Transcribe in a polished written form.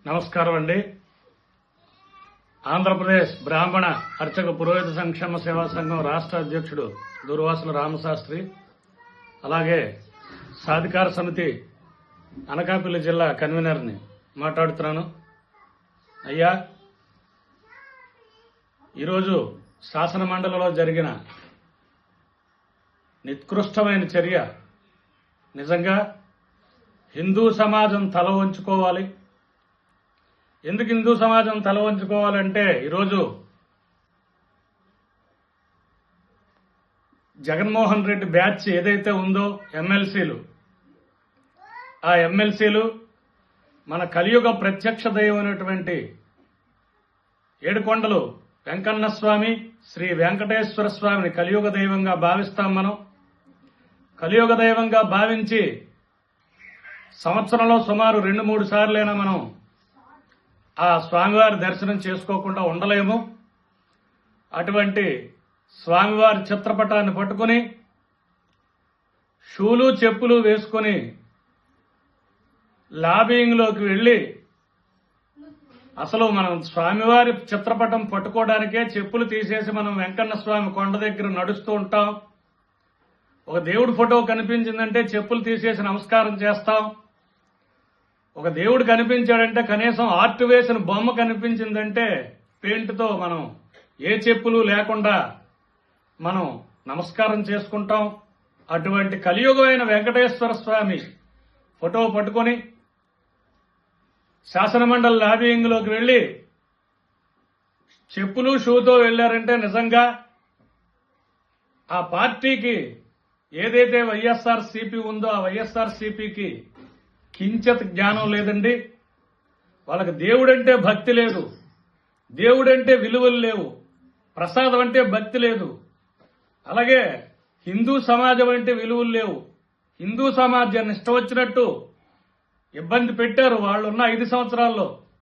నమస్కారం అండి. ఆంధ్రప్రదేశ్ బ్రాహ్మణ అర్చక పురోహిత సంక్షేమ సేవా సంఘం రాష్ట్ర అధ్యక్షుడు దుర్వాసుల రామశాస్త్రి, అలాగే సాధికార సమితి అనకాపల్లి జిల్లా కన్వీనర్ని మాట్లాడుతున్నాను. అయ్యా, ఈరోజు శాసన మండలిలో జరిగిన నికృష్టమైన చర్య నిజంగా హిందూ సమాజం తల వంచుకోవాలి. ఎందుకు హిందూ సమాజం తల వంచుకోవాలంటే, ఈరోజు జగన్మోహన్ రెడ్డి బ్యాచ్ ఏదైతే ఉందో ఎమ్మెల్సీలు, ఆ ఎమ్మెల్సీలు మన కలియుగ ప్రత్యక్ష దైవమైనటువంటి ఏడుకొండలు వెంకన్న స్వామి, శ్రీ వెంకటేశ్వర స్వామిని కలియుగ దైవంగా భావిస్తాం. మనం కలియుగ దైవంగా భావించి సంవత్సరంలో సుమారు 2-3 సార్లైనా మనం ఆ స్వామివారి దర్శనం చేసుకోకుండా ఉండలేము. అటువంటి స్వామివారి చిత్రపటాన్ని పట్టుకుని షూలు చెప్పులు వేసుకుని లాబింగ్లోకి వెళ్లి, అసలు మనం స్వామివారి చిత్రపటం పట్టుకోవడానికే చెప్పులు తీసేసి మనం వెంకన్న స్వామి కొండ దగ్గర నడుస్తూ ఉంటాం. ఒక దేవుడి ఫోటో కనిపించిందంటే చెప్పులు తీసేసి నమస్కారం చేస్తాం. ఒక దేవుడు కనిపించాడంటే కనీసం ఆర్ట్ వేసిన బొమ్మ కనిపించిందంటే పెయింట్తో మనం ఏ చెప్పులు లేకుండా మనం నమస్కారం చేసుకుంటాం. అటువంటి కలియుగమైన వెంకటేశ్వర స్వామి ఫోటో పట్టుకొని శాసనమండలి లాబింగ్లోకి వెళ్లి చెప్పులు షూతో వెళ్లారంటే నిజంగా ఆ పార్టీకి ఏదైతే వైఎస్ఆర్సీపీ ఉందో ఆ వైఎస్ఆర్సీపీకి కించిత్ జ్ఞానం లేదండి. వాళ్ళకి దేవుడంటే భక్తి లేదు, దేవుడంటే విలువలు లేవు, ప్రసాదం అంటే భక్తి లేదు, అలాగే హిందూ సమాజం అంటే విలువలు లేవు. హిందూ సమాజాన్ని ఇష్టం వచ్చినట్టు ఇబ్బంది పెట్టారు వాళ్ళున్న 5 సంవత్సరాల్లో.